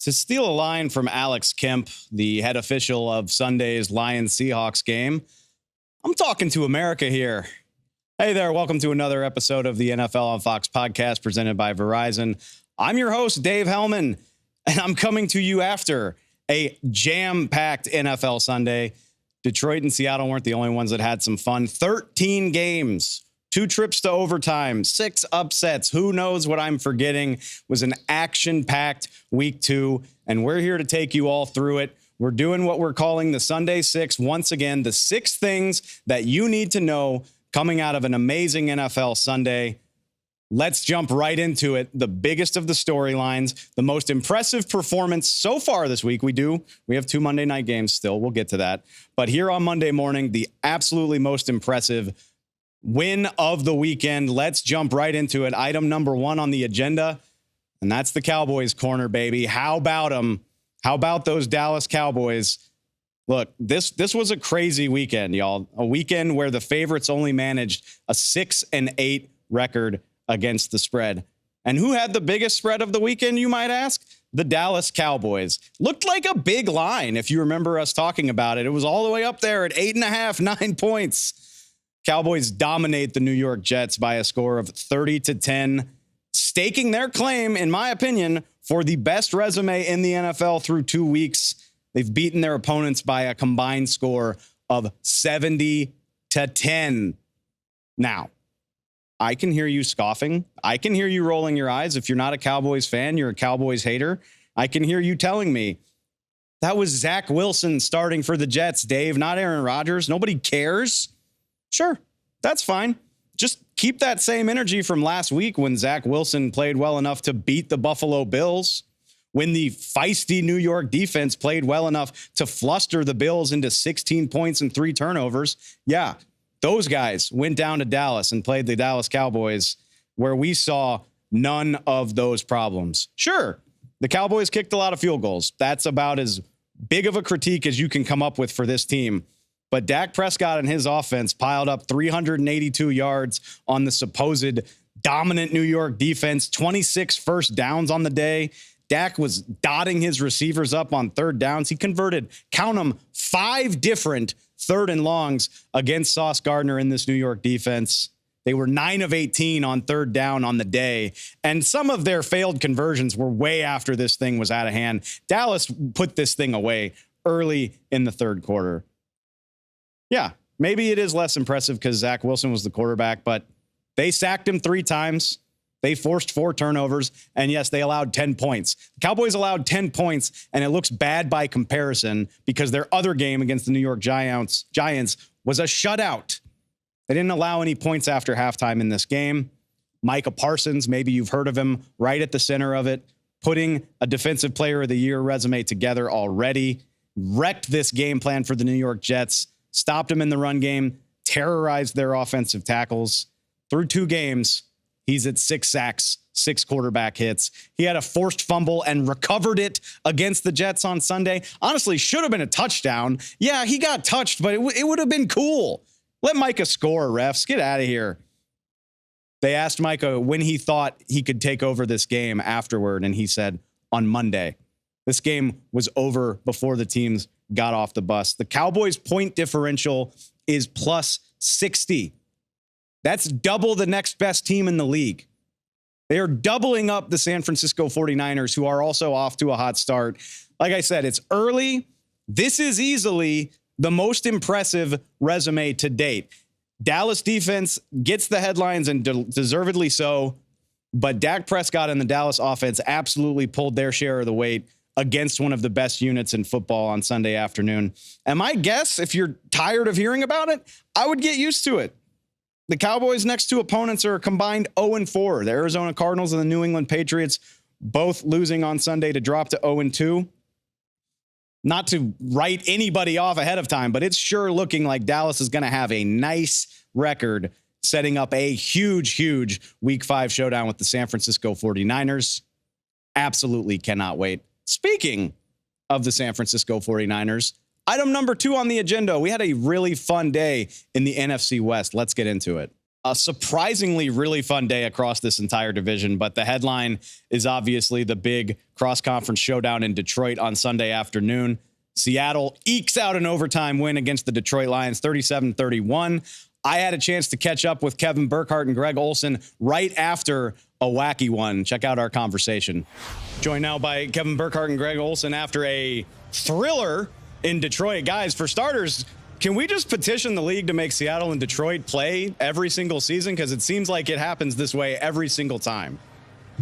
To steal a line from Alex Kemp, the head official of Sunday's Lions-Seahawks game, I'm talking to America here. Hey there, welcome to another episode of the NFL on Fox podcast presented by Verizon. I'm your host, Dave Helman, and I'm coming to you after a jam-packed NFL Sunday. Detroit and Seattle weren't the only ones that had some fun. 13 games, 2 trips to overtime, 6 upsets. Who knows what I'm forgetting? It was an action-packed week 2, and we're here to take you all through it. We're doing what we're calling the Sunday 6. Once again, the 6 things that you need to know coming out of an amazing NFL Sunday. Let's jump right into it. The biggest of the storylines, the most impressive performance so far this week. We have 2 Monday night games still. We'll get to that. But here on Monday morning, the absolutely most impressive win of the weekend. Let's jump right into it. Item number 1 on the agenda, and that's the Cowboys corner, baby. How about them? How about those Dallas Cowboys? Look, this was a crazy weekend, y'all. A weekend where the favorites only managed a 6-8 record against the spread. And who had the biggest spread of the weekend, you might ask? The Dallas Cowboys. Looked like a big line, if you remember us talking about it. It was all the way up there at 8.5, 9 points. Cowboys dominate the New York Jets by a score of 30-10, staking their claim, in my opinion, for the best resume in the NFL through 2 weeks. They've beaten their opponents by a combined score of 70-10. Now, I can hear you scoffing. I can hear you rolling your eyes. If you're not a Cowboys fan, you're a Cowboys hater. I can hear you telling me that was Zach Wilson starting for the Jets, Dave, not Aaron Rodgers. Nobody cares. Sure, that's fine. Just keep that same energy from last week when Zach Wilson played well enough to beat the Buffalo Bills, when the feisty New York defense played well enough to fluster the Bills into 16 points and 3 turnovers. Yeah, those guys went down to Dallas and played the Dallas Cowboys, where we saw none of those problems. Sure, the Cowboys kicked a lot of field goals. That's about as big of a critique as you can come up with for this team. But Dak Prescott and his offense piled up 382 yards on the supposed dominant New York defense, 26 first downs on the day. Dak was dotting his receivers up on third downs. He converted, count them, 5 different 3rd and longs against Sauce Gardner in this New York defense. They were 9 of 18 on 3rd down on the day. And some of their failed conversions were way after this thing was out of hand. Dallas put this thing away early in the 3rd quarter. Yeah, maybe it is less impressive because Zach Wilson was the quarterback, but they sacked him 3 times. They forced 4 turnovers, and yes, they allowed 10 points. The Cowboys allowed 10 points, and it looks bad by comparison because their other game against the New York Giants was a shutout. They didn't allow any points after halftime in this game. Micah Parsons, maybe you've heard of him, right at the center of it, putting a Defensive Player of the Year resume together already, wrecked this game plan for the New York Jets, stopped them in the run game, terrorized their offensive tackles. Through 2 games, he's at 6 sacks, 6 quarterback hits. He had a forced fumble and recovered it against the Jets on Sunday. Honestly, should have been a touchdown. Yeah, he got touched, but it would have been cool. Let Micah score, refs. Get out of here. They asked Micah when he thought he could take over this game afterward, and he said, on Monday. This game was over before the teams got off the bus. The Cowboys' point differential is plus 60. That's double the next best team in the league. They are doubling up the San Francisco 49ers, who are also off to a hot start. Like I said, it's early. This is easily the most impressive resume to date. Dallas defense gets the headlines, and deservedly so, but Dak Prescott and the Dallas offense absolutely pulled their share of the weight against one of the best units in football on Sunday afternoon. And my guess, if you're tired of hearing about it, I would get used to it. The Cowboys' next 2 opponents are a combined 0-4. The Arizona Cardinals and the New England Patriots both losing on Sunday to drop to 0-2. Not to write anybody off ahead of time, but it's sure looking like Dallas is going to have a nice record, setting up a huge Week 5 showdown with the San Francisco 49ers. Absolutely cannot wait. Speaking of the San Francisco 49ers, item number 2 on the agenda. We had a really fun day in the NFC West. Let's get into it. a surprisingly really fun day across this entire division. But the headline is obviously the big cross-conference showdown in Detroit on Sunday afternoon. Seattle ekes out an overtime win against the Detroit Lions, 37-31. I had a chance to catch up with Kevin Burkhardt and Greg Olsen right after a wacky one. Check out our conversation. Joined now by Kevin Burkhardt and Greg Olsen after a thriller in Detroit. Guys, for starters, can we just petition the league to make Seattle and Detroit play every single season? Because it seems like it happens this way every single time.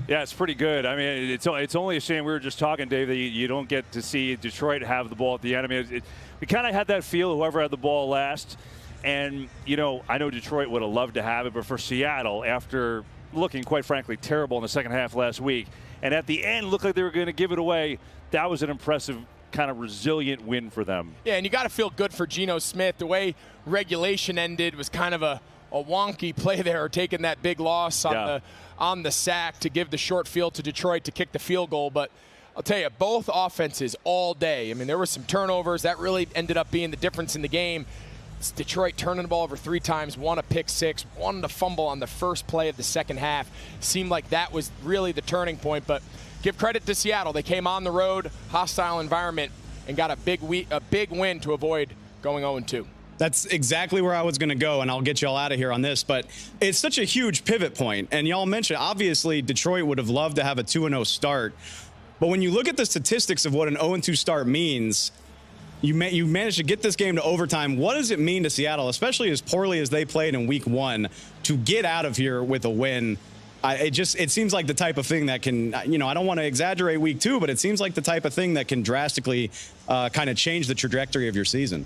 Yeah, it's pretty good. I mean, it's only a shame. We were just talking, Dave, that you don't get to see Detroit have the ball at the end. I mean, we kind of had that feel, whoever had the ball last. And, I know Detroit would have loved to have it, but for Seattle, after looking, quite frankly, terrible in the second half last week, and at the end looked like they were going to give it away, that was an impressive kind of resilient win for them. Yeah, and you got to feel good for Geno Smith. The way regulation ended was kind of a wonky play there, taking that big loss on the sack to give the short field to Detroit to kick the field goal. But I'll tell you, both offenses all day. I mean, there were some turnovers. That really ended up being the difference in the game. It's Detroit turning the ball over 3 times, one a pick six, one to fumble on the first play of the second half. Seemed like that was really the turning point. But give credit to Seattle. They came on the road, hostile environment, and got a big win to avoid going 0-2. That's exactly where I was going to go, and I'll get y'all out of here on this. But it's such a huge pivot point. And y'all mentioned, obviously, Detroit would have loved to have a 2-0 start. But when you look at the statistics of what an 0-2 start means, you managed to get this game to overtime. What does it mean to Seattle, especially as poorly as they played in week 1, to get out of here with a win? It seems like the type of thing that can, I don't want to exaggerate week 2, but it seems like the type of thing that can drastically kind of change the trajectory of your season.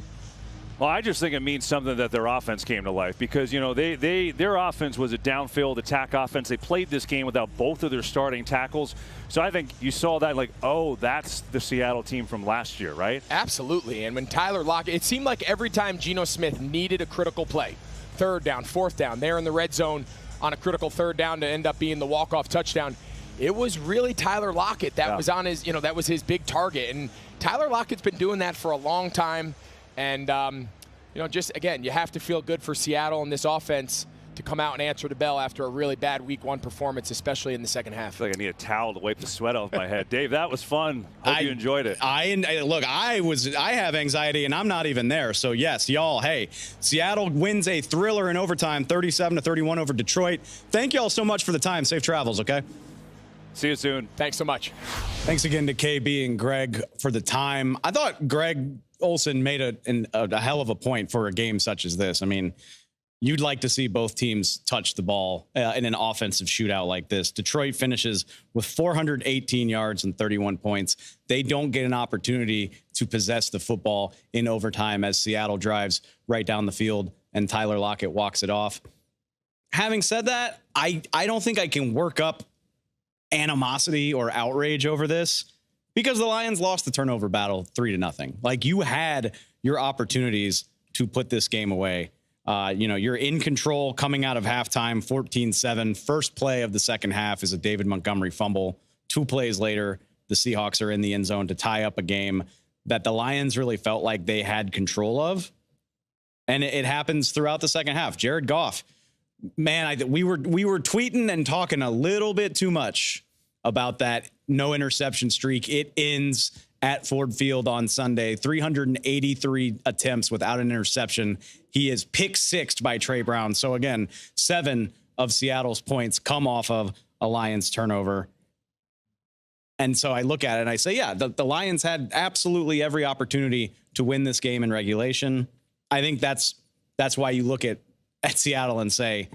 Well, I just think it means something that their offense came to life because, their offense was a downfield attack offense. They played this game without both of their starting tackles. So I think you saw that like, oh, that's the Seattle team from last year, right? Absolutely. And when Tyler Lockett, it seemed like every time Geno Smith needed a critical play, 3rd down, 4th down, they're in the red zone on a critical 3rd down to end up being the walk-off touchdown. It was really Tyler Lockett that was on his, that was his big target. And Tyler Lockett's been doing that for a long time. And, just, again, you have to feel good for Seattle and this offense to come out and answer the bell after a really bad week 1 performance, especially in the second half. I feel like I need a towel to wipe the sweat off my head. Dave, that was fun. Hope you enjoyed it. Look, I have anxiety, and I'm not even there. So, yes, y'all, hey, Seattle wins a thriller in overtime, 37-31 over Detroit. Thank y'all so much for the time. Safe travels, okay? See you soon. Thanks so much. Thanks again to KB and Greg for the time. I thought Greg Olsen made a hell of a point for a game such as this. I mean, you'd like to see both teams touch the ball in an offensive shootout like this. Detroit finishes with 418 yards and 31 points. They don't get an opportunity to possess the football in overtime as Seattle drives right down the field and Tyler Lockett walks it off. Having said that, I don't think I can work up animosity or outrage over this because the Lions lost the turnover battle 3-0. Like, you had your opportunities to put this game away. You're in control coming out of halftime, 14-7. First play of the second half is a David Montgomery fumble. 2 plays later, the Seahawks are in the end zone to tie up a game that the Lions really felt like they had control of. And it happens throughout the second half. Jared Goff, man, we were tweeting and talking a little bit too much about that no interception streak. It ends at Ford Field on Sunday. 383 attempts without an interception. He is pick-sixed by Trey Brown. So again, 7 of Seattle's points come off of a Lions turnover. And so I look at it and I say, yeah, the Lions had absolutely every opportunity to win this game in regulation. I think that's why you look at Seattle and say,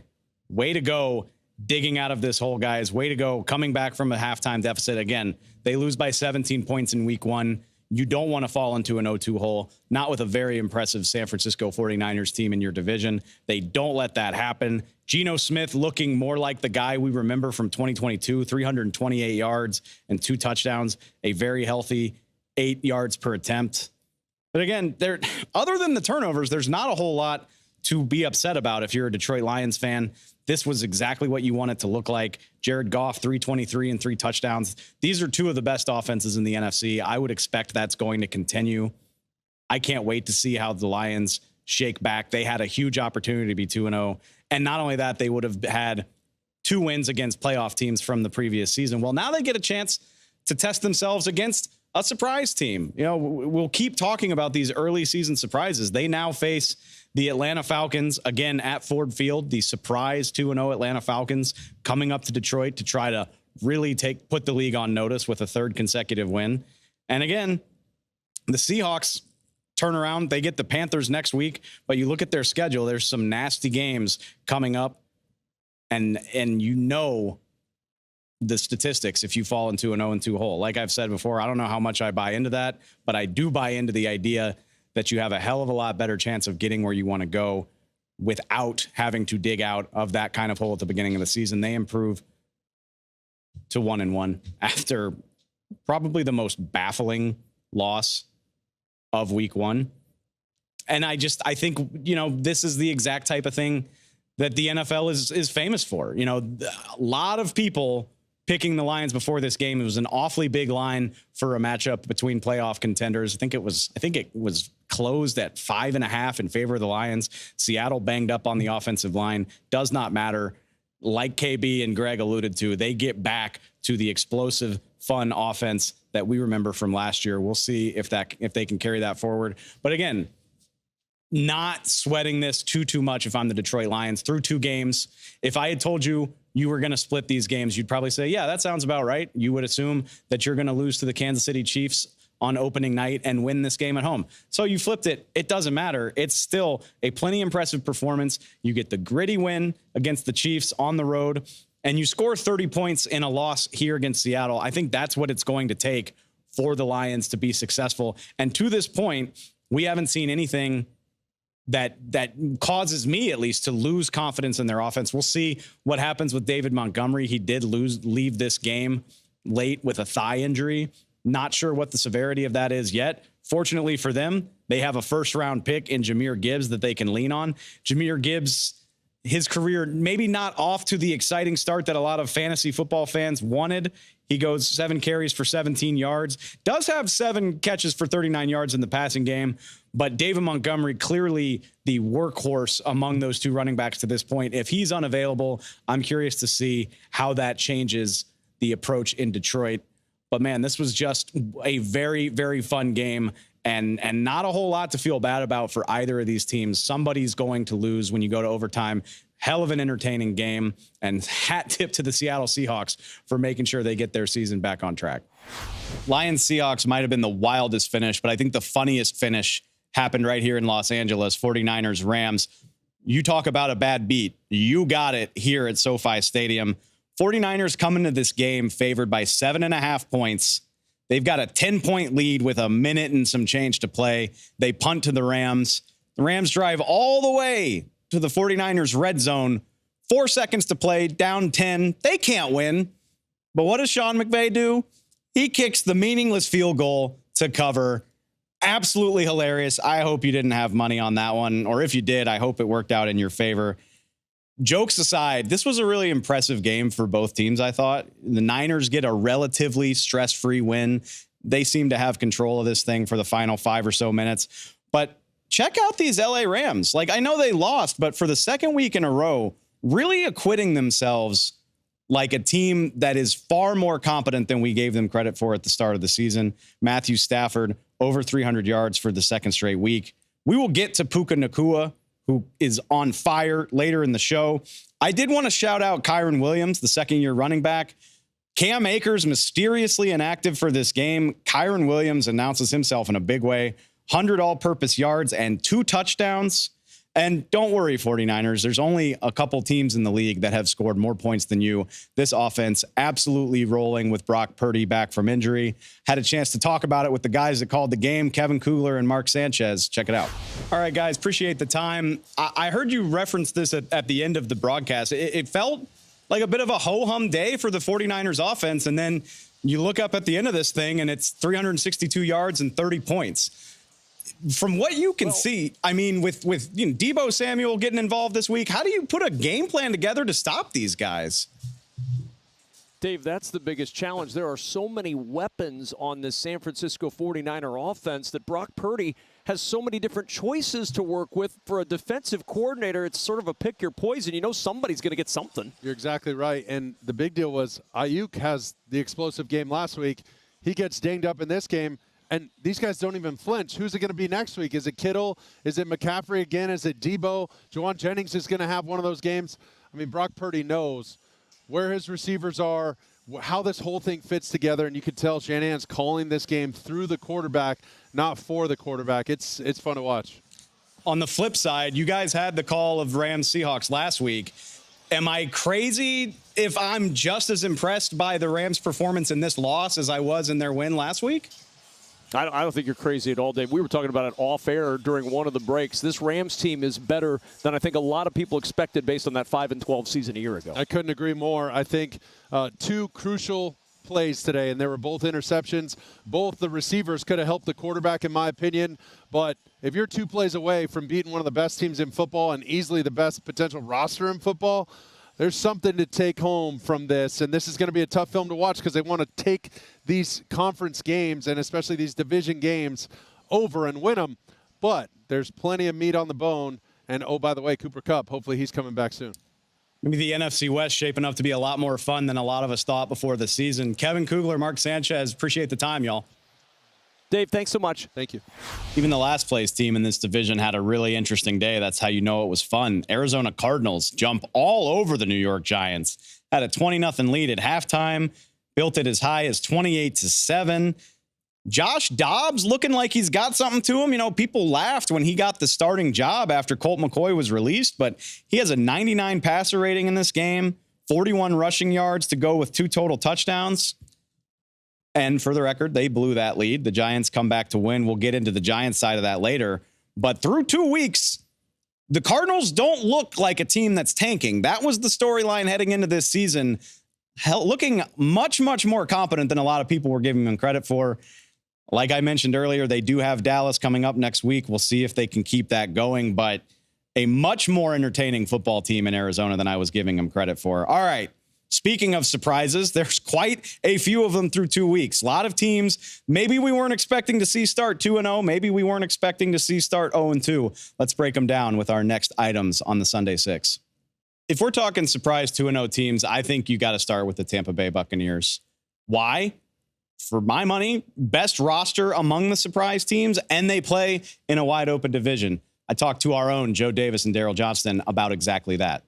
way to go digging out of this hole, guys. Way to go coming back from a halftime deficit. Again, they lose by 17 points in week 1. You don't want to fall into an 0-2 hole, not with a very impressive San Francisco 49ers team in your division. They don't let that happen. Geno Smith looking more like the guy we remember from 2022, 328 yards and 2 touchdowns, a very healthy 8 yards per attempt. But again, other than the turnovers, there's not a whole lot to be upset about if you're a Detroit Lions fan. This was exactly what you want it to look like. Jared Goff, 323 and 3 touchdowns. These are 2 of the best offenses in the NFC. I would expect that's going to continue. I can't wait to see how the Lions shake back. They had a huge opportunity to be 2-0. And not only that, they would have had 2 wins against playoff teams from the previous season. Well, now they get a chance to test themselves against a surprise team. You know, we'll keep talking about these early season surprises. They now face the Atlanta Falcons again at Ford Field, the surprise 2-0 Atlanta Falcons coming up to Detroit to try to really put the league on notice with a 3rd consecutive win. And again, the Seahawks turn around. They get the Panthers next week, but you look at their schedule, there's some nasty games coming up. And you know the statistics if you fall into an 0-2 hole. Like I've said before, I don't know how much I buy into that, but I do buy into the idea that you have a hell of a lot better chance of getting where you want to go without having to dig out of that kind of hole at the beginning of the season. They improve to 1-1 after probably the most baffling loss of week 1. And I think, you know, this is the exact type of thing that the NFL is famous for. You know, a lot of people picking the Lions before this game. It was an awfully big line for a matchup between playoff contenders. I think it was closed at 5.5 in favor of the Lions. Seattle banged up on the offensive line. Does not matter. Like KB and Greg alluded to, they get back to the explosive, fun offense that we remember from last year. We'll see if they can carry that forward. But again, not sweating this too much if I'm the Detroit Lions through 2 games. If I had told you were going to split these games, you'd probably say, yeah, that sounds about right. You would assume that you're going to lose to the Kansas City Chiefs on opening night and win this game at home. So you flipped it. It doesn't matter. It's still a plenty impressive performance. You get the gritty win against the Chiefs on the road, and you score 30 points in a loss here against Seattle. I think that's what it's going to take for the Lions to be successful. And to this point, we haven't seen anything that causes me at least to lose confidence in their offense. We'll see what happens with David Montgomery. He did leave this game late with a thigh injury. Not sure what the severity of that is yet. Fortunately for them, they have a 1st-round pick in Jahmyr Gibbs that they can lean on. Jahmyr Gibbs, his career maybe not off to the exciting start that a lot of fantasy football fans wanted. He goes 7 carries for 17 yards, does have 7 catches for 39 yards in the passing game. But David Montgomery, clearly the workhorse among those 2 running backs to this point. If he's unavailable, I'm curious to see how that changes the approach in Detroit. But man, this was just a very, very fun game and not a whole lot to feel bad about for either of these teams. Somebody's going to lose when you go to overtime. Hell of an entertaining game, and hat tip to the Seattle Seahawks for making sure they get their season back on track. Lions Seahawks might have been the wildest finish, but I think the funniest finish happened right here in Los Angeles. 49ers Rams. You talk about a bad beat. You got it here at SoFi Stadium. 49ers come into this game favored by 7.5 points. They've got a 10-point lead with a minute and some change to play. They punt to the Rams. The Rams drive all the way to the 49ers red zone. 4 seconds to play, down 10. They can't win. But what does Sean McVay do? He kicks the meaningless field goal to cover. Absolutely hilarious. I hope you didn't have money on that one. Or if you did, I hope it worked out in your favor. Jokes aside, this was a really impressive game for both teams, I thought. The Niners get a relatively stress-free win. They seem to have control of this thing for the final 5 or so minutes. But check out these LA Rams. Like, I know they lost, but for the 2nd week in a row, really acquitting themselves like a team that is far more competent than we gave them credit for at the start of the season. Matthew Stafford, over 300 yards for the 2nd straight week. We will get to Puka Nacua, who is on fire later in the show. I did want to shout out Kyron Williams, the 2nd-year running back. Cam Akers mysteriously inactive for this game. Kyron Williams announces himself in a big way. 100 all-purpose yards and 2 touchdowns. And don't worry, 49ers. There's only a couple teams in the league that have scored more points than you. This offense absolutely rolling with Brock Purdy back from injury. Had a chance to talk about it with the guys that called the game, Kevin Kugler and Mark Sanchez. Check it out. All right, guys, appreciate the time. I heard you reference this at the end of the broadcast. It felt like a bit of a ho-hum day for the 49ers offense. And then you look up at the end of this thing and it's 362 yards and 30 points. From what you can see, I mean, with Deebo Samuel getting involved this week, how do you put a game plan together to stop these guys? Dave, that's the biggest challenge. There are so many weapons on this San Francisco 49er offense that Brock Purdy has so many different choices to work with. For a defensive coordinator, it's sort of a pick your poison. You know somebody's going to get something. You're exactly right. And the big deal was Ayuk has the explosive game last week. He gets dinged up in this game, and these guys don't even flinch. Who's it going to be next week? Is it Kittle? Is it McCaffrey again? Is it Debo? Juwan Jennings is going to have one of those games. I mean, Brock Purdy knows where his receivers are, how this whole thing fits together, and you can tell Shanahan's calling this game through the quarterback, not for the quarterback. It's fun to watch. On the flip side, you guys had the call of Rams Seahawks last week. Am I crazy if I'm just as impressed by the Rams' performance in this loss as I was in their win last week? I don't think you're crazy at all, Dave. We were talking about it off air during one of the breaks. This Rams team is better than I think a lot of people expected based on that 5-12 season a year ago. I couldn't agree more. I think two crucial plays today, and they were both interceptions. Both the receivers could have helped the quarterback, in my opinion. But if you're 2 plays away from beating one of the best teams in football and easily the best potential roster in football, there's something to take home from this, and this is going to be a tough film to watch because they want to take these conference games and especially these division games over and win them. But there's plenty of meat on the bone, and oh, by the way, Cooper Kupp, hopefully he's coming back soon. Maybe the NFC West shaping up to be a lot more fun than a lot of us thought before the season. Kevin Kugler, Mark Sanchez, appreciate the time, y'all. Dave, thanks so much. Thank you. Even the last place team in this division had a really interesting day. That's how you know it was fun. Arizona Cardinals jump all over the New York Giants. Had a 20-0 lead at halftime. Built it as high as 28-7. Josh Dobbs looking like he's got something to him. You know, people laughed when he got the starting job after Colt McCoy was released, but he has a 99 passer rating in this game, 41 rushing yards to go with 2 total touchdowns. And for the record, they blew that lead. The Giants come back to win. We'll get into the Giants side of that later. But through 2 weeks, the Cardinals don't look like a team that's tanking. That was the storyline heading into this season, looking much, much more competent than a lot of people were giving them credit for. Like I mentioned earlier, they do have Dallas coming up next week. We'll see if they can keep that going. But a much more entertaining football team in Arizona than I was giving them credit for. All right. Speaking of surprises, there's quite a few of them through 2 weeks. A lot of teams, maybe we weren't expecting to see start 2-0. Maybe we weren't expecting to see start 0-2. Let's break them down with our next items on the Sunday Six. If we're talking surprise 2-0 teams, I think you got to start with the Tampa Bay Buccaneers. Why? For my money, best roster among the surprise teams, and they play in a wide open division. I talked to our own Joe Davis and Daryl Johnston about exactly that.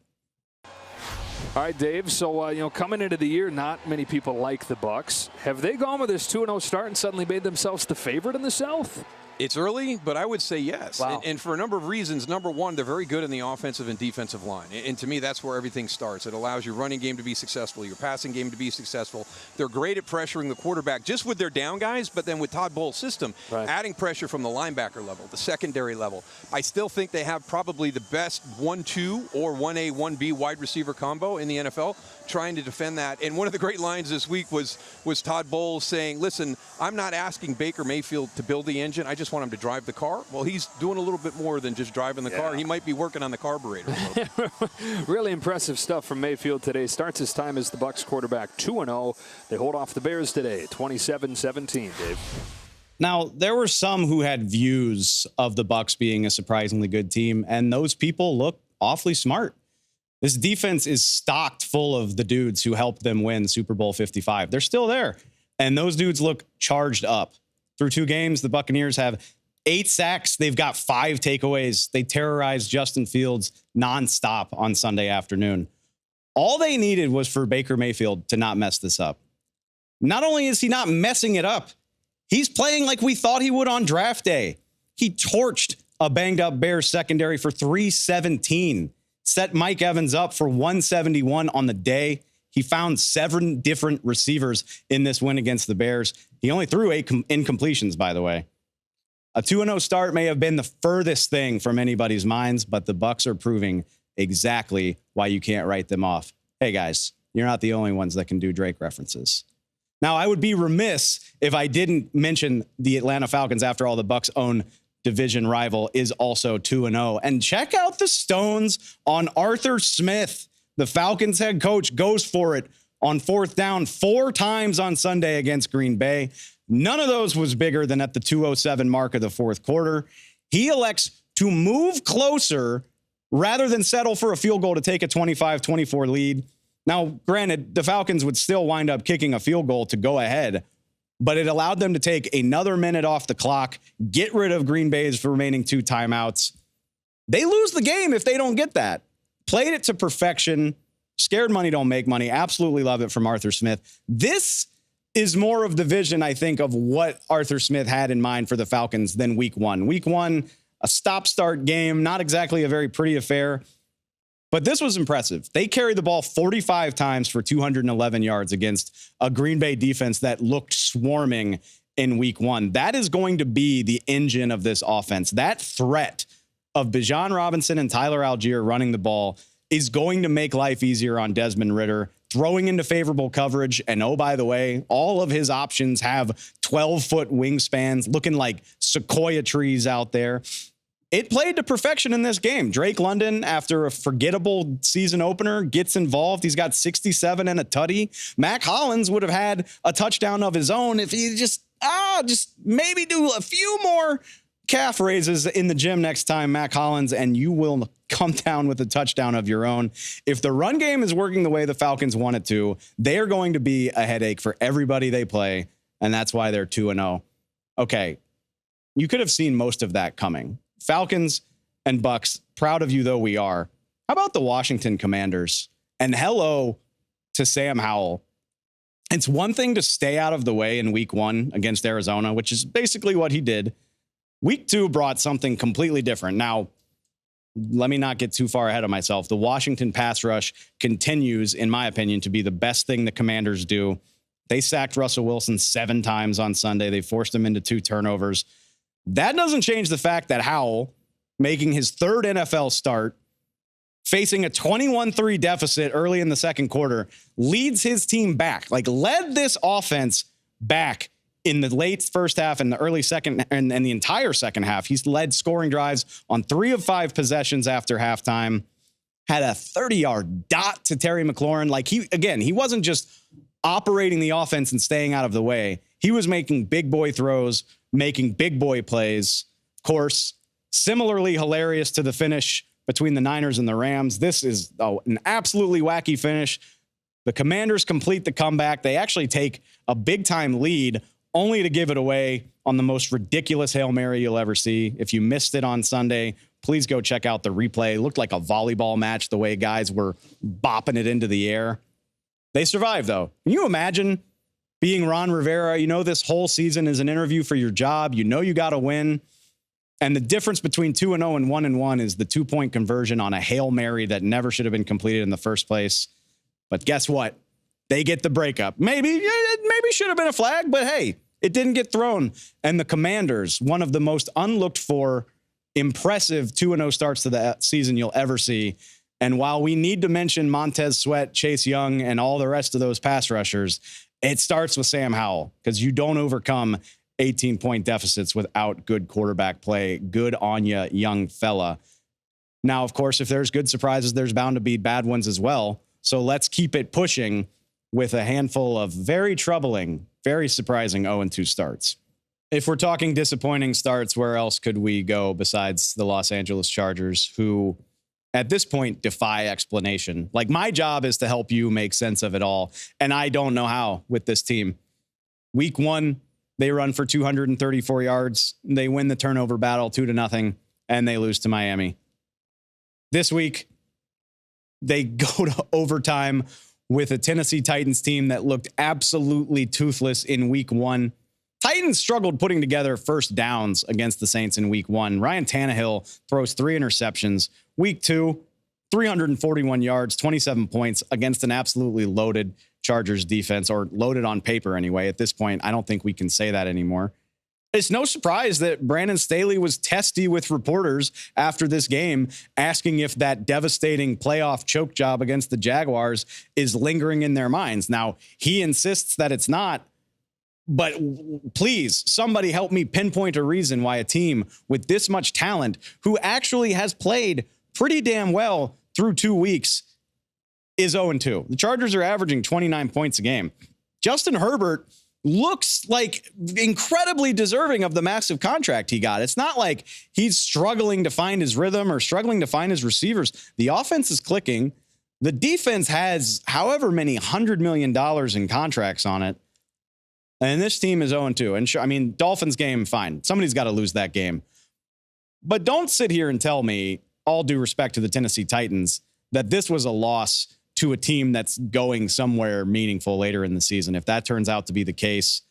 All right, Dave. So, coming into the year, not many people like the Bucs. Have they gone with this 2-0 start and suddenly made themselves the favorite in the South? It's early, but I would say yes. Wow. And for a number of reasons. Number one, they're very good in the offensive and defensive line. And to me, that's where everything starts. It allows your running game to be successful, your passing game to be successful. They're great at pressuring the quarterback just with their down guys, but then with Todd Bowles' system, adding pressure from the linebacker level, the secondary level. I still think they have probably the best 1-2 or 1A, 1B wide receiver combo in the NFL, trying to defend that. And one of the great lines this week was Todd Bowles saying, listen, I'm not asking Baker Mayfield to build the engine. I just want him to drive the car. Well, he's doing a little bit more than just driving the car. He might be working on the carburetor. Really impressive stuff from Mayfield today. Starts his time as the Bucs quarterback 2-0. They hold off the Bears today, 27-17, Dave. Now, there were some who had views of the Bucs being a surprisingly good team, and those people look awfully smart. This defense is stocked full of the dudes who helped them win Super Bowl 55. They're still there, and those dudes look charged up. Through 2 games, the Buccaneers have 8 sacks. They've got 5 takeaways. They terrorized Justin Fields nonstop on Sunday afternoon. All they needed was for Baker Mayfield to not mess this up. Not only is he not messing it up, he's playing like we thought he would on draft day. He torched a banged-up Bears secondary for 317. Set Mike Evans up for 171 on the day. He found 7 different receivers in this win against the Bears. He only threw 8 incompletions, by the way. A 2-0 start may have been the furthest thing from anybody's minds, but the Bucs are proving exactly why you can't write them off. Hey, guys, you're not the only ones that can do Drake references. Now, I would be remiss if I didn't mention the Atlanta Falcons. After all, the Bucs' own division rival is also 2-0. And check out the stones on Arthur Smith. The Falcons head coach goes for it on fourth down 4 times on Sunday against Green Bay. None of those was bigger than at the 2:07 mark of the fourth quarter. He elects to move closer rather than settle for a field goal to take a 25-24 lead. Now, granted, the Falcons would still wind up kicking a field goal to go ahead, but it allowed them to take another minute off the clock, get rid of Green Bay's remaining 2 timeouts. They lose the game if they don't get that. Played it to perfection. Scared money don't make money. Absolutely love it from Arthur Smith. This is more of the vision, I think, of what Arthur Smith had in mind for the Falcons than week 1. Week 1, a stop-start game, not exactly a very pretty affair, but this was impressive. They carried the ball 45 times for 211 yards against a Green Bay defense that looked swarming in week 1. That is going to be the engine of this offense. That threat of Bijan Robinson and Tyler Algier running the ball is going to make life easier on Desmond Ridder, throwing into favorable coverage. And oh, by the way, all of his options have 12-foot wingspans, looking like sequoia trees out there. It played to perfection in this game. Drake London, after a forgettable season opener, gets involved. He's got 67 and a tutty. Mac Hollins would have had a touchdown of his own if he just maybe do a few more calf raises in the gym next time, Mac Hollins, and you will come down with a touchdown of your own. If the run game is working the way the Falcons want it to, they are going to be a headache for everybody they play, and that's why they're 2-0. Okay, you could have seen most of that coming. Falcons and Bucs, proud of you though we are. How about the Washington Commanders? And hello to Sam Howell. It's one thing to stay out of the way in week 1 against Arizona, which is basically what he did. Week 2 brought something completely different. Now, let me not get too far ahead of myself. The Washington pass rush continues, in my opinion, to be the best thing the Commanders do. They sacked Russell Wilson 7 times on Sunday. They forced him into 2 turnovers. That doesn't change the fact that Howell, making his 3rd NFL start, facing a 21-3 deficit early in the second quarter, leads his team back, led this offense back in the late first half and the early second and the entire second half. He's led scoring drives on 3 of 5 possessions after halftime, had a 30-yard dot to Terry McLaurin. He wasn't just operating the offense and staying out of the way. He was making big boy throws, making big boy plays. Of course, similarly hilarious to the finish between the Niners and the Rams. This is an absolutely wacky finish. The Commanders complete the comeback. They actually take a big-time lead, only to give it away on the most ridiculous Hail Mary you'll ever see. If you missed it on Sunday, please go check out the replay. It looked like a volleyball match the way guys were bopping it into the air. They survived, though. Can you imagine being Ron Rivera? You know this whole season is an interview for your job. You know you got to win. And the difference between 2-0 and 1-1 is the 2-point conversion on a Hail Mary that never should have been completed in the first place. But guess what? They get the breakup. Maybe should have been a flag, but hey, it didn't get thrown. And the Commanders, one of the most unlooked for, impressive 2-0 starts to the season you'll ever see. And while we need to mention Montez Sweat, Chase Young, and all the rest of those pass rushers, it starts with Sam Howell, because you don't overcome 18-point deficits without good quarterback play. Good on ya, young fella. Now, of course, if there's good surprises, there's bound to be bad ones as well. So let's keep it pushing with a handful of very troubling, very surprising 0-2 starts. If we're talking disappointing starts, where else could we go besides the Los Angeles Chargers, who at this point defy explanation? My job is to help you make sense of it all, and I don't know how with this team. Week 1, they run for 234 yards. They win the turnover battle 2-0, and they lose to Miami. This week, they go to overtime with a Tennessee Titans team that looked absolutely toothless in week 1. Titans struggled putting together first downs against the Saints in week 1. Ryan Tannehill throws 3 interceptions. Week 2, 341 yards, 27 points against an absolutely loaded Chargers defense, or loaded on paper anyway. At this point, I don't think we can say that anymore. It's no surprise that Brandon Staley was testy with reporters after this game, asking if that devastating playoff choke job against the Jaguars is lingering in their minds. Now, he insists that it's not, but please, somebody help me pinpoint a reason why a team with this much talent, who actually has played pretty damn well through 2 weeks, is 0-2. The Chargers are averaging 29 points a game. Justin Herbert looks like incredibly deserving of the massive contract he got. It's not like he's struggling to find his rhythm or struggling to find his receivers. The offense is clicking. The defense has however many $100 million in contracts on it. And this team is 0-2. And I mean, Dolphins game, fine. Somebody's got to lose that game. But don't sit here and tell me, all due respect to the Tennessee Titans, that this was a loss to a team that's going somewhere meaningful later in the season. If that turns out to be the case,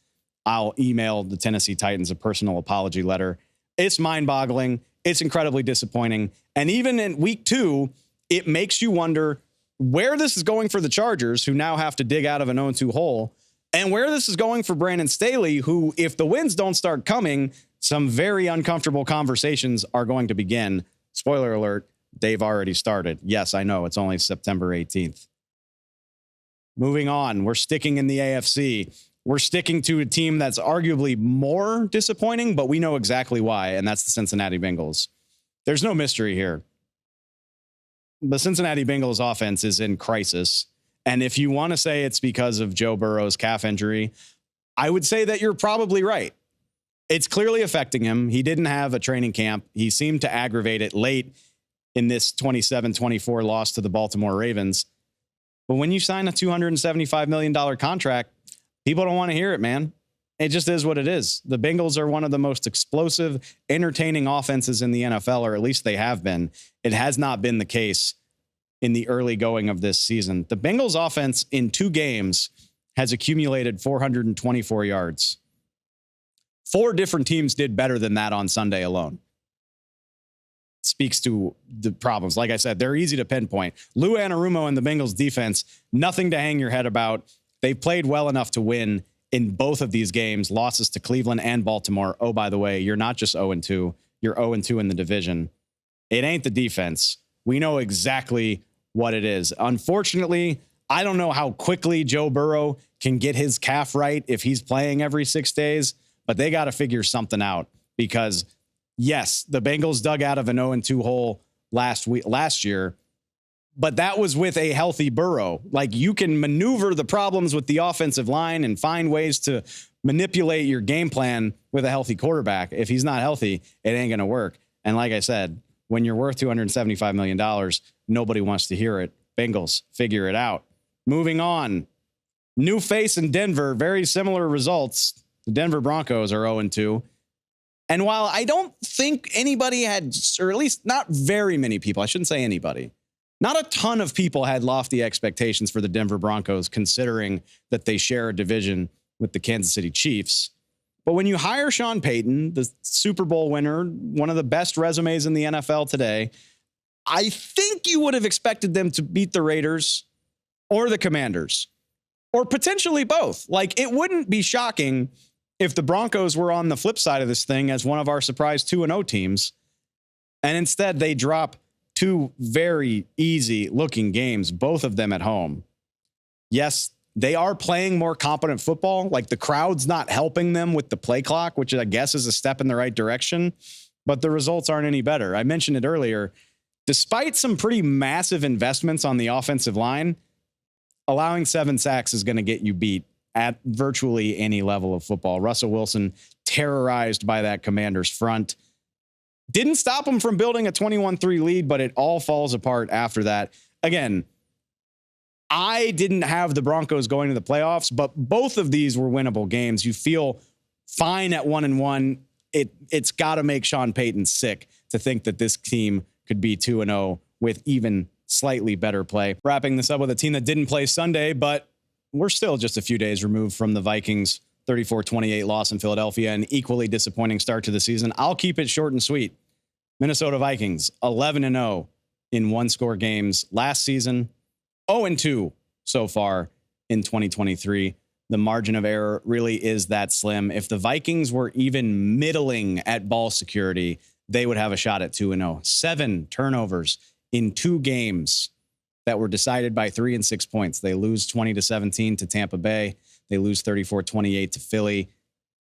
I'll email the Tennessee Titans a personal apology letter. It's mind-boggling. It's incredibly disappointing. And even in week 2, it makes you wonder where this is going for the Chargers, who now have to dig out of an 0-2 hole, and where this is going for Brandon Staley, who, if the wins don't start coming, some very uncomfortable conversations are going to begin. Spoiler alert, they've already started. Yes, I know, it's only September 18th. Moving on, we're sticking in the AFC. We're sticking to a team that's arguably more disappointing, but we know exactly why, and that's the Cincinnati Bengals. There's no mystery here. The Cincinnati Bengals offense is in crisis. And if you want to say it's because of Joe Burrow's calf injury, I would say that you're probably right. It's clearly affecting him. He didn't have a training camp. He seemed to aggravate it late in this 27-24 loss to the Baltimore Ravens. But when you sign a $275 million contract, people don't want to hear it, man. It just is what it is. The Bengals are one of the most explosive, entertaining offenses in the NFL, or at least they have been. It has not been the case in the early going of this season. The Bengals offense in 2 games has accumulated 424 yards. 4 different teams did better than that on Sunday alone. Speaks to the problems. Like I said, they're easy to pinpoint. Lou Anarumo and the Bengals defense, nothing to hang your head about. They've played well enough to win in both of these games, losses to Cleveland and Baltimore. Oh, by the way, you're not just 0-2. You're 0-2 in the division. It ain't the defense. We know exactly what it is. Unfortunately, I don't know how quickly Joe Burrow can get his calf right if he's playing every 6 days, but they got to figure something out because, yes, the Bengals dug out of an 0-2 hole last year, but that was with a healthy Burrow. Like, you can maneuver the problems with the offensive line and find ways to manipulate your game plan with a healthy quarterback. If he's not healthy, it ain't going to work. And like I said, when you're worth $275 million, nobody wants to hear it. Bengals, figure it out. Moving on. New face in Denver, very similar results. The Denver Broncos are 0-2. And while I don't think anybody had, or at least not very many people, I shouldn't say anybody, not a ton of people had lofty expectations for the Denver Broncos, considering that they share a division with the Kansas City Chiefs. But when you hire Sean Payton, the Super Bowl winner, one of the best resumes in the NFL today, I think you would have expected them to beat the Raiders or the Commanders, or potentially both. Like, it wouldn't be shocking if the Broncos were on the flip side of this thing as one of our surprise 2-0 teams, and instead they drop 2 very easy looking games, both of them at home. Yes, they are playing more competent football. Like, the crowd's not helping them with the play clock, which I guess is a step in the right direction, but the results aren't any better. I mentioned it earlier. Despite some pretty massive investments on the offensive line, allowing 7 sacks is going to get you beat at virtually any level of football. Russell Wilson, terrorized by that Commanders front. Didn't stop him from building a 21-3 lead, but it all falls apart after that. Again, I didn't have the Broncos going to the playoffs, but both of these were winnable games. You feel fine at 1-1. It's got to make Sean Payton sick to think that this team could be 2-0 with even slightly better play. Wrapping this up with a team that didn't play Sunday, but we're still just a few days removed from the Vikings' 34-28 loss in Philadelphia, an equally disappointing start to the season. I'll keep it short and sweet. Minnesota Vikings, 11-0 in 1-score games last season, 0-2 so far in 2023. The margin of error really is that slim. If the Vikings were even middling at ball security, they would have a shot at 2-0. 7 turnovers in 2 games that were decided by 3 and 6 points. They lose 20-17 to Tampa Bay. They lose 34-28 to Philly.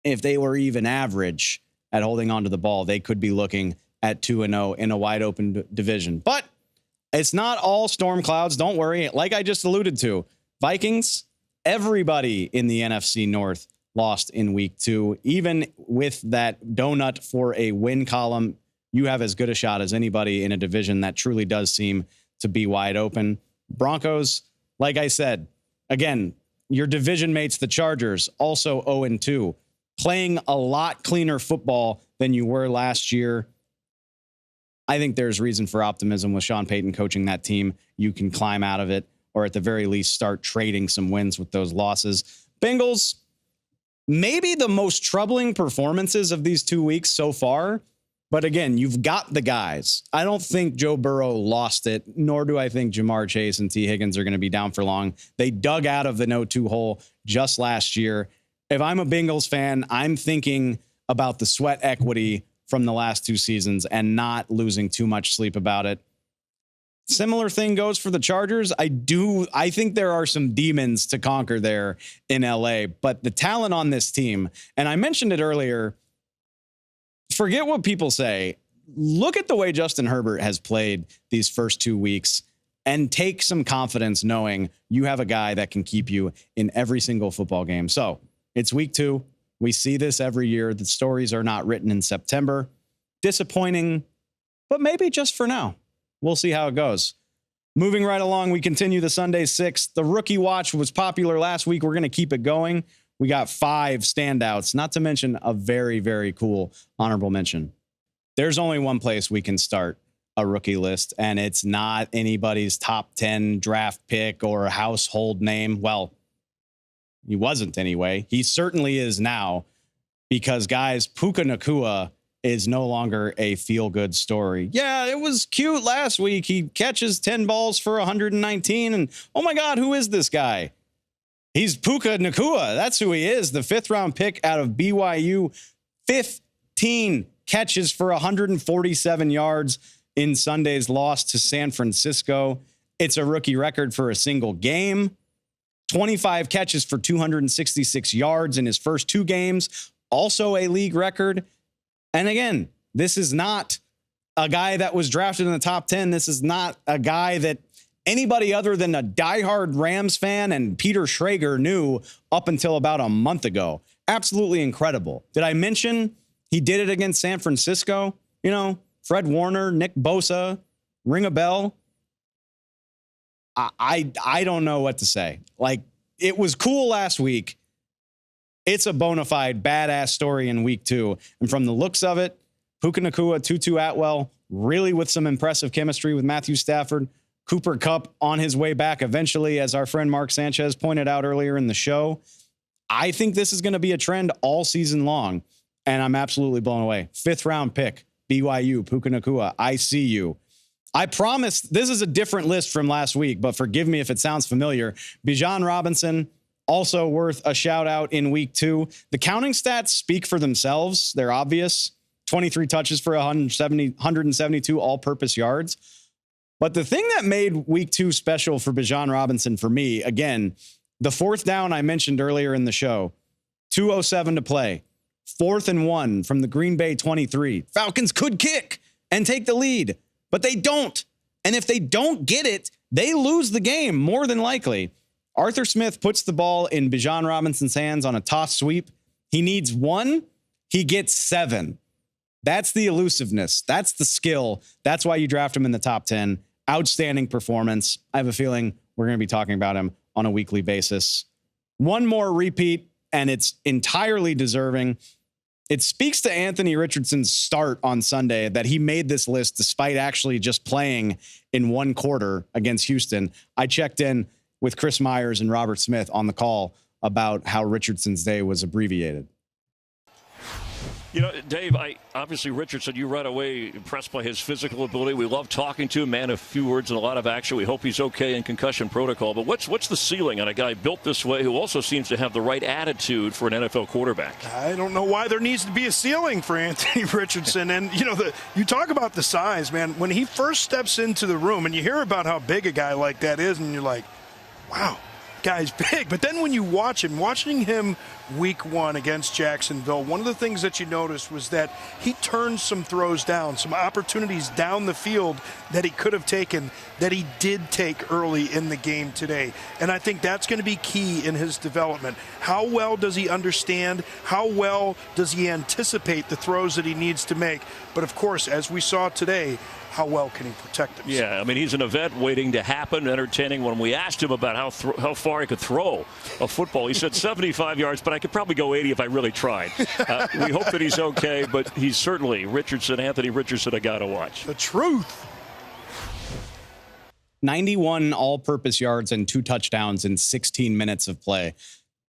If they were even average at holding onto the ball, they could be looking at 2-0 in a wide open division. But It's not all storm clouds. Don't worry. Like I just alluded to, Vikings, everybody in the NFC North lost in week 2. Even with that donut for a win column, you have as good a shot as anybody in a division that truly does seem to be wide open. Broncos, like I said, again, your division mates, the Chargers, also 0-2, playing a lot cleaner football than you were last year. I think there's reason for optimism with Sean Payton coaching that team. You can climb out of it, or at the very least start trading some wins with those losses. Bengals, maybe the most troubling performances of these 2 weeks so far. But again, you've got the guys. I don't think Joe Burrow lost it, nor do I think Jamar Chase and T. Higgins are going to be down for long. They dug out of the 0-2 hole just last year. If I'm a Bengals fan, I'm thinking about the sweat equity from the last 2 seasons and not losing too much sleep about it. Similar thing goes for the Chargers. I think there are some demons to conquer there in LA, but the talent on this team, and I mentioned it earlier, forget what people say. Look at the way Justin Herbert has played these first 2 weeks and take some confidence knowing you have a guy that can keep you in every single football game. So it's week 2. We see this every year. The stories are not written in September. Disappointing, but maybe just for now. We'll see how it goes. Moving right along, we continue the Sunday 6. The Rookie Watch was popular last week. We're going to keep it going. We got 5 standouts, not to mention a very, very cool honorable mention. There's only one place we can start a rookie list, and it's not anybody's top 10 draft pick or a household name. Well, he wasn't anyway. He certainly is now because, guys, Puka Nacua is no longer a feel-good story. Yeah, it was cute last week. He catches 10 balls for 119, and oh my God, who is this guy? He's Puka Nacua. That's who he is. The 5th-round pick out of BYU. 15 catches for 147 yards in Sunday's loss to San Francisco. It's a rookie record for a single game. 25 catches for 266 yards in his first 2 games. Also a league record. And again, this is not a guy that was drafted in the top 10. This is not a guy that anybody other than a diehard Rams fan and Peter Schrager knew up until about a month ago. Absolutely incredible. Did I mention he did it against San Francisco? You know, Fred Warner, Nick Bosa, ring a bell. I don't know what to say. Like, it was cool last week. It's a bona fide badass story in week 2. And from the looks of it, Puka Nacua, Tutu Atwell, really with some impressive chemistry with Matthew Stafford. Cooper Kupp on his way back eventually, as our friend Mark Sanchez pointed out earlier in the show. I think this is going to be a trend all season long, and I'm absolutely blown away. 5th-round pick, BYU, Puka Nacua, I see you. I promise this is a different list from last week, but forgive me if it sounds familiar. Bijan Robinson, also worth a shout out in week 2. The counting stats speak for themselves. They're obvious. 23 touches for 172 all-purpose yards. But the thing that made week 2 special for Bijan Robinson for me, again, the 4th down I mentioned earlier in the show, 2:07 to play, 4th and 1 from the Green Bay 23. Falcons could kick and take the lead, but they don't. And if they don't get it, they lose the game more than likely. Arthur Smith puts the ball in Bijan Robinson's hands on a toss sweep. He needs 1. He gets 7. That's the elusiveness. That's the skill. That's why you draft him in the top 10. Outstanding performance. I have a feeling we're going to be talking about him on a weekly basis. One more repeat, and it's entirely deserving. It speaks to Anthony Richardson's start on Sunday that he made this list despite actually just playing in 1 quarter against Houston. I checked in with Chris Myers and Robert Smith on the call about how Richardson's day was abbreviated. You know, Dave, obviously Richardson, you right away impressed by his physical ability. We love talking to him, man, a few words and a lot of action. We hope he's okay in concussion protocol. But what's the ceiling on a guy built this way who also seems to have the right attitude for an NFL quarterback? I don't know why there needs to be a ceiling for Anthony Richardson. And, you know, you talk about the size, man. When he first steps into the room and you hear about how big a guy like that is, and you're like, wow, guy's big. But then when you watch him, watching him week 1 against Jacksonville, one of the things that you noticed was that he turned some throws down, some opportunities down the field that he could have taken that he did take early in the game today. And I think that's going to be key in his development. How well does he understand? How well does he anticipate the throws that he needs to make? But of course, as we saw today, how well can he protect himself? Yeah, I mean, he's an event waiting to happen, entertaining. When we asked him about how far he could throw a football, he said 75 yards, but I could probably go 80 if I really tried. We hope that he's okay, but he's certainly Anthony Richardson, a guy to watch. The truth. 91 all-purpose yards and 2 touchdowns in 16 minutes of play.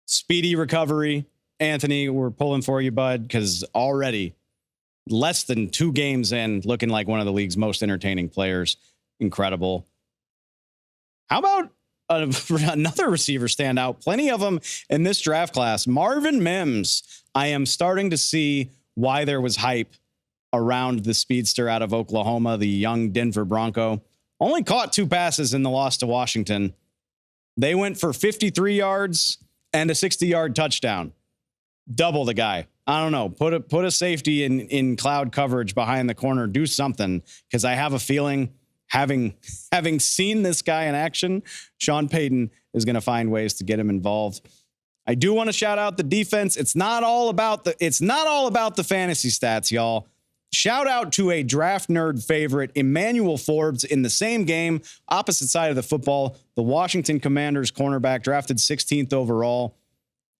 Speedy recovery. Anthony, we're pulling for you, bud, because already less than 2 games in, looking like one of the league's most entertaining players. Incredible. How about another receiver standout? Plenty of them in this draft class. Marvin Mims. I am starting to see why there was hype around the speedster out of Oklahoma, the young Denver Bronco. Only caught 2 passes in the loss to Washington. They went for 53 yards and a 60-yard touchdown. Double the guy. I don't know. Put a safety in cloud coverage behind the corner. Do something, because I have a feeling, having seen this guy in action, Sean Payton is going to find ways to get him involved. I do want to shout out the defense. It's not all about the fantasy stats, y'all. Shout out to a draft nerd favorite, Emmanuel Forbes, in the same game, opposite side of the football. The Washington Commanders cornerback, drafted 16th overall,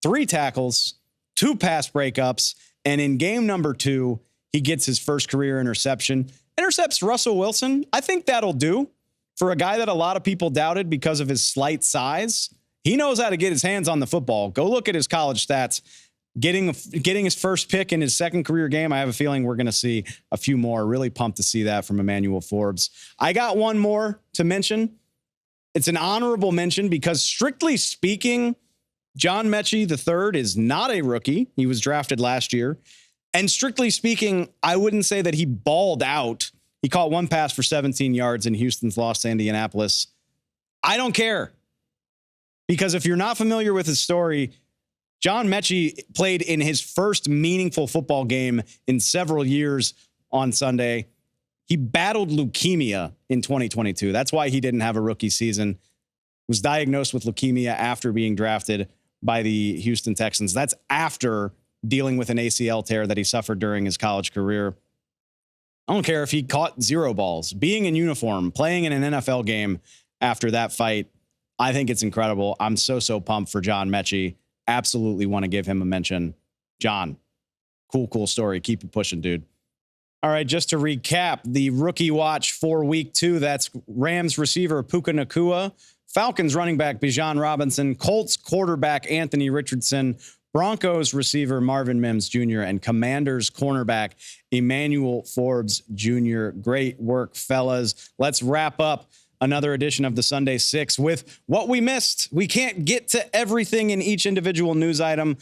3 tackles, 2 pass breakups, and in game number 2, he gets his first career interception. Intercepts Russell Wilson. I think that'll do for a guy that a lot of people doubted because of his slight size. He knows how to get his hands on the football. Go look at his college stats. Getting his first pick in his second career game, I have a feeling we're going to see a few more. Really pumped to see that from Emmanuel Forbes. I got one more to mention. It's an honorable mention because, strictly speaking, John Mechie III is not a rookie. He was drafted last year. And strictly speaking, I wouldn't say that he balled out. He caught 1 pass for 17 yards in Houston's loss to Indianapolis. I don't care. Because if you're not familiar with his story, John Mechie played in his first meaningful football game in several years on Sunday. He battled leukemia in 2022. That's why he didn't have a rookie season. Was diagnosed with leukemia after being drafted by the Houston Texans. That's after dealing with an ACL tear that he suffered during his college career. I don't care if he caught 0 balls. Being in uniform, playing in an NFL game after that fight, I think it's incredible. I'm so pumped for John Mechie. Absolutely want to give him a mention. John, cool story. Keep it pushing, dude. All right, just to recap, the rookie watch for week 2, that's Rams receiver Puka Nacua, Falcons running back Bijan Robinson, Colts quarterback Anthony Richardson, Broncos receiver Marvin Mims Jr., and Commanders cornerback Emmanuel Forbes Jr. Great work, fellas. Let's wrap up another edition of the Sunday Six with what we missed. We can't get to everything in each individual news item,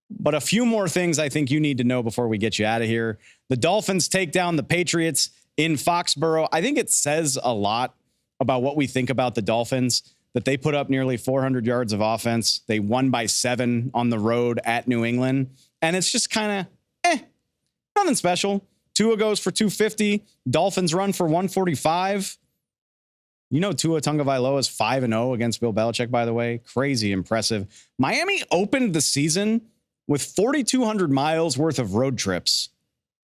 but a few more things I think you need to know before we get you out of here. The Dolphins take down the Patriots in Foxborough. I think it says a lot about what we think about the Dolphins, that they put up nearly 400 yards of offense. They won by 7 on the road at New England. And it's just kind of, nothing special. Tua goes for 250. Dolphins run for 145. You know, Tua Tagovailoa is 5-0 against Bill Belichick, by the way. Crazy impressive. Miami opened the season with 4,200 miles worth of road trips.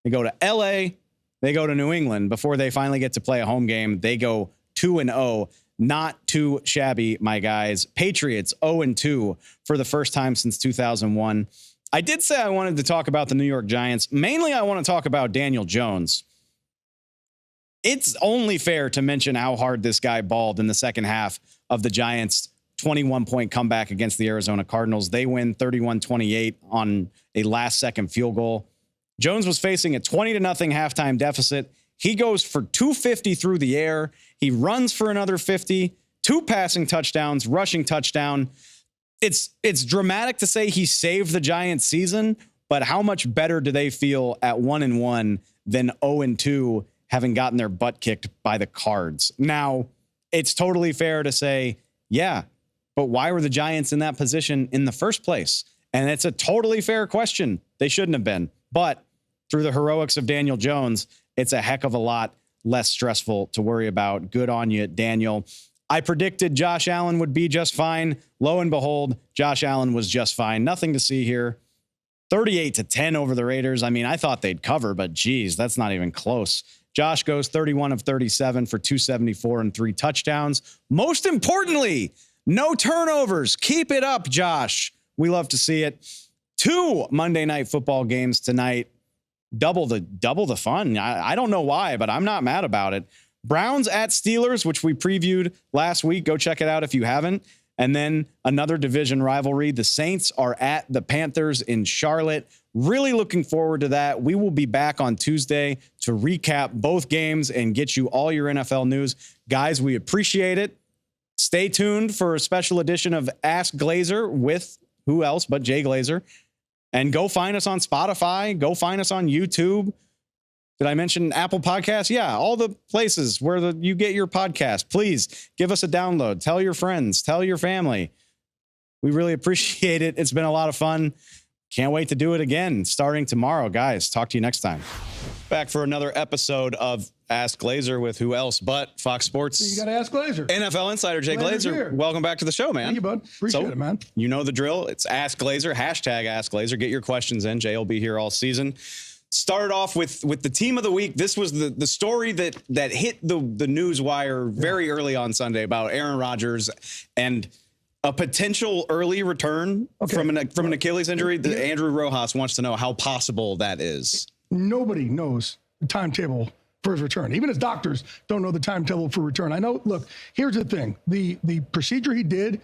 They go to LA, they go to New England before they finally get to play a home game. They go 2-0. Not too shabby, my guys. Patriots 0-2 for the first time since 2001. I did say I wanted to talk about the New York Giants. Mainly, I want to talk about Daniel Jones. It's only fair to mention how hard this guy balled in the second half of the Giants' 21-point comeback against the Arizona Cardinals. They win 31-28 on a last-second field goal. Jones was facing a 20-0 halftime deficit. He goes for 250 through the air. He runs for another 50, 2 passing touchdowns, rushing touchdown. It's dramatic to say he saved the Giants season, but how much better do they feel at 1-1 than 0-2, having gotten their butt kicked by the Cards? Now, it's totally fair to say, yeah, but why were the Giants in that position in the first place? And it's a totally fair question. They shouldn't have been. But through the heroics of Daniel Jones, it's a heck of a lot less stressful to worry about. Good on you, Daniel. I predicted Josh Allen would be just fine. Lo and behold, Josh Allen was just fine. Nothing to see here. 38-10 over the Raiders. I mean, I thought they'd cover, but geez, that's not even close. Josh goes 31 of 37 for 274 and 3 touchdowns. Most importantly, no turnovers. Keep it up, Josh. We love to see it. 2 Monday Night Football games tonight. Double the fun. I don't know why, but I'm not mad about it. Browns at Steelers, which we previewed last week. Go check it out if you haven't. And then another division rivalry. The Saints are at the Panthers in Charlotte. Really looking forward to that. We will be back on Tuesday to recap both games and get you all your NFL news. Guys, we appreciate it. Stay tuned for a special edition of Ask Glazer with who else but Jay Glazer. And go find us on Spotify. Go find us on YouTube. Did I mention Apple Podcasts? Yeah, all the places where you get your podcast. Please give us a download. Tell your friends. Tell your family. We really appreciate it. It's been a lot of fun. Can't wait to do it again starting tomorrow, guys. Talk to you next time. Back for another episode of Ask Glazer with who else but Fox Sports. You got to ask Glazer. NFL insider Jay Glazer. Here. Welcome back to the show, man. Thank you, bud. Appreciate it, man. You know the drill. It's Ask Glazer, hashtag Ask Glazer. Get your questions in. Jay will be here all season. Started off with the team of the week. This was the story that hit the news wire very early on Sunday about Aaron Rodgers and a potential early return from an Achilles injury. Andrew Rojas wants to know how possible that is. Nobody knows the timetable for his return. Even his doctors don't know the timetable for return. I know, look, here's the thing. The procedure he did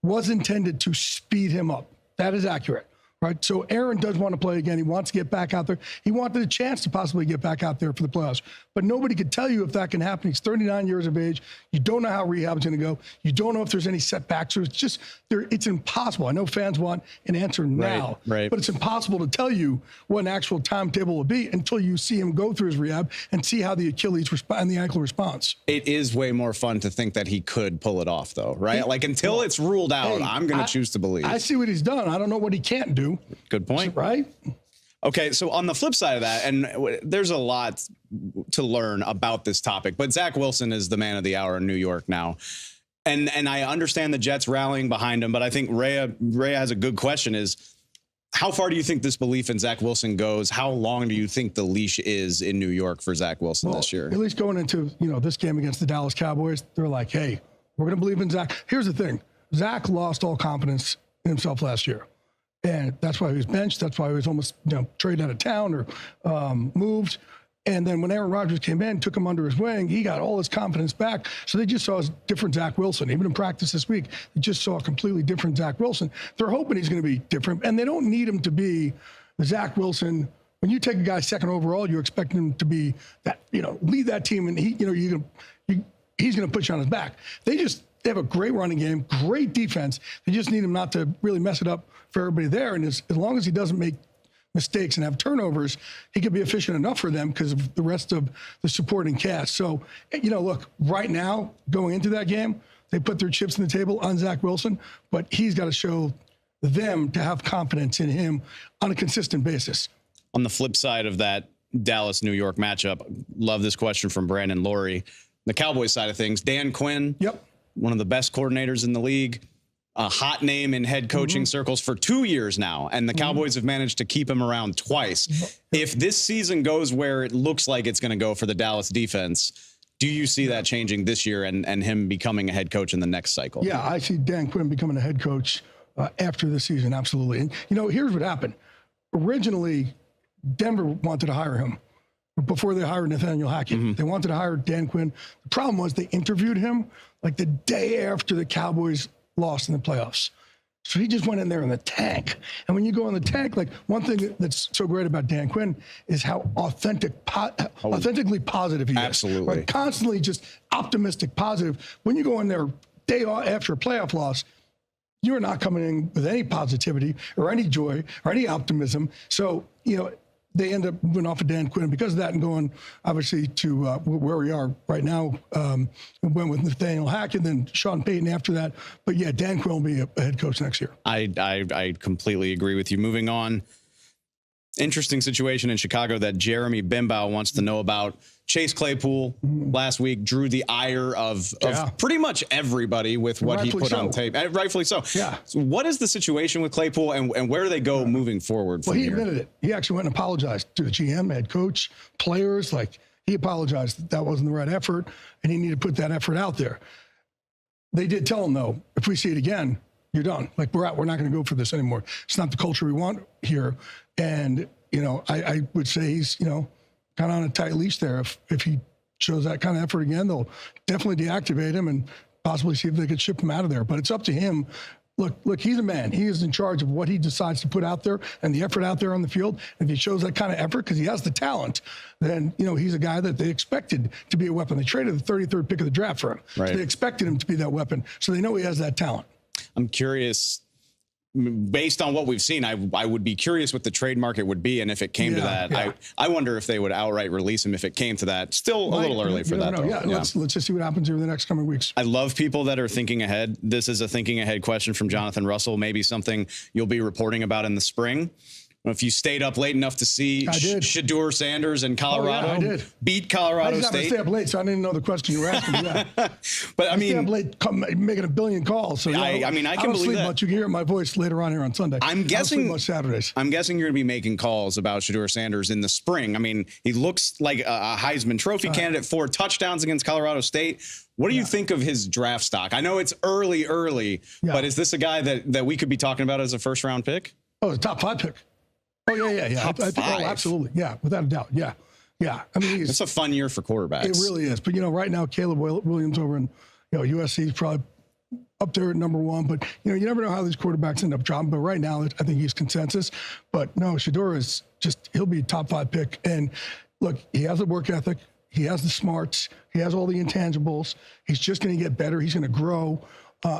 was intended to speed him up. That is accurate. Right. So Aaron does want to play again. He wants to get back out there. He wanted a chance to possibly get back out there for the playoffs. But nobody could tell you if that can happen. He's 39 years of age. You don't know how rehab's going to go. You don't know if there's any setbacks. So it's impossible. I know fans want an answer now, right. But it's impossible to tell you what an actual timetable will be until you see him go through his rehab and see how the Achilles and the ankle responds. It is way more fun to think that he could pull it off, though, right? Until it's ruled out, I'm going to choose to believe. I see what he's done. I don't know what he can't do. Good point. Right? Okay, so on the flip side of that, and there's a lot to learn about this topic, but Zach Wilson is the man of the hour in New York now. And I understand the Jets rallying behind him, but I think Rhea has a good question is, how far do you think this belief in Zach Wilson goes? How long do you think the leash is in New York for Zach Wilson this year? At least going into this game against the Dallas Cowboys, they're like, hey, we're going to believe in Zach. Here's the thing. Zach lost all confidence in himself last year. And that's why he was benched. That's why he was almost traded out of town or moved. And then when Aaron Rodgers came in, took him under his wing, he got all his confidence back. So they just saw a different Zach Wilson. Even in practice this week, they just saw a completely different Zach Wilson. They're hoping he's going to be different. And they don't need him to be the Zach Wilson. When you take a guy second overall, you expect him to be that, lead that team. And he's going to put you on his back. They have a great running game, great defense. They just need him not to really mess it up for everybody there. And as long as he doesn't make mistakes and have turnovers, he could be efficient enough for them because of the rest of the supporting cast. So, look, right now, going into that game, they put their chips on the table on Zach Wilson, but he's got to show them to have confidence in him on a consistent basis. On the flip side of that Dallas-New York matchup, love this question from Brandon Laurie. The Cowboys side of things, Dan Quinn. Yep. One of the best coordinators in the league, a hot name in head coaching circles for 2 years now, and the Cowboys have managed to keep him around twice. If this season goes where it looks like it's going to go for the Dallas defense, do you see that changing this year and him becoming a head coach in the next cycle? Yeah, I see Dan Quinn becoming a head coach after this season, absolutely. And, here's what happened. Originally, Denver wanted to hire him. Before they hired Nathaniel Hackett, they wanted to hire Dan Quinn. The problem was they interviewed him like the day after the Cowboys lost in the playoffs. So he just went in there in the tank. And when you go in the tank, like one thing that's so great about Dan Quinn is how authentically positive he is. Absolutely. Right? Constantly just optimistic, positive. When you go in there day after a playoff loss, you're not coming in with any positivity or any joy or any optimism. So, they end up moving off of Dan Quinn because of that and going, obviously, to where we are right now. We went with Nathaniel Hackett, then Sean Payton after that. But, yeah, Dan Quinn will be a head coach next year. I completely agree with you. Moving on. Interesting situation in Chicago that Jeremy Bimbow wants to know about. Chase Claypool last week drew the ire of pretty much everybody with what he put on tape. Rightfully so. Yeah. So what is the situation with Claypool and where do they go moving forward from here? Well, he admitted it. He actually went and apologized to the GM, head coach, players. Like, he apologized that wasn't the right effort, and he needed to put that effort out there. They did tell him, though, if we see it again, you're done. Like, we're out. We're not going to go for this anymore. It's not the culture we want here. And, I would say he's, kind of on a tight leash there. If he shows that kind of effort again, they'll definitely deactivate him and possibly see if they could ship him out of there. But it's up to him. Look, he's a man. He is in charge of what he decides to put out there and the effort out there on the field. If he shows that kind of effort, because he has the talent, then, he's a guy that they expected to be a weapon. They traded the 33rd pick of the draft for him. Right. So they expected him to be that weapon. So they know he has that talent. I'm curious, based on what we've seen, I would be curious what the trade market would be, and if it came to that, I wonder if they would outright release him if it came to that. Still a little early for that, though. Let's just see what happens over the next coming weeks. I love people that are thinking ahead. This is a thinking ahead question from Jonathan Russell, maybe something you'll be reporting about in the spring. If you stayed up late enough to see Shedeur Sanders and Colorado beat Colorado State. I stay up late, so I didn't know the question you were asking me. But I mean, stay up late making a billion calls. So I can believe sleep that. Much. You can hear my voice later on here on Sunday. I'm guessing much Saturdays. I'm guessing you're going to be making calls about Shedeur Sanders in the spring. I mean, he looks like a Heisman Trophy candidate, 4 touchdowns against Colorado State. What do you think of his draft stock? I know it's early, but is this a guy that we could be talking about as a first-round pick? Oh, a top 5 pick. Oh, yeah. Top 5. Absolutely. Yeah, without a doubt. Yeah. I mean, it's a fun year for quarterbacks. It really is. But, right now, Caleb Williams over in USC is probably up there at number 1. But, you never know how these quarterbacks end up dropping. But right now, I think he's consensus. But, no, Shedeur is he'll be a top 5 pick. And, look, he has the work ethic. He has the smarts. He has all the intangibles. He's just going to get better. He's going to grow.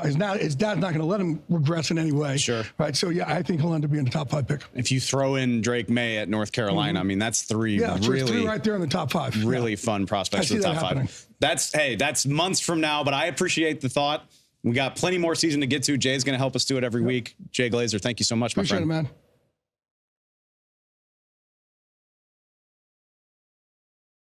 His dad's not going to let him regress in any way. Sure. Right. So, I think he'll end up being a top 5 pick. If you throw in Drake May at North Carolina, I mean, that's 3 really 3 right there in the top 5. Really fun prospects for the top 5. That's months from now, but I appreciate the thought. We got plenty more season to get to. Jay's going to help us do it every week. Jay Glazer, thank you so much, my friend. Appreciate it, man.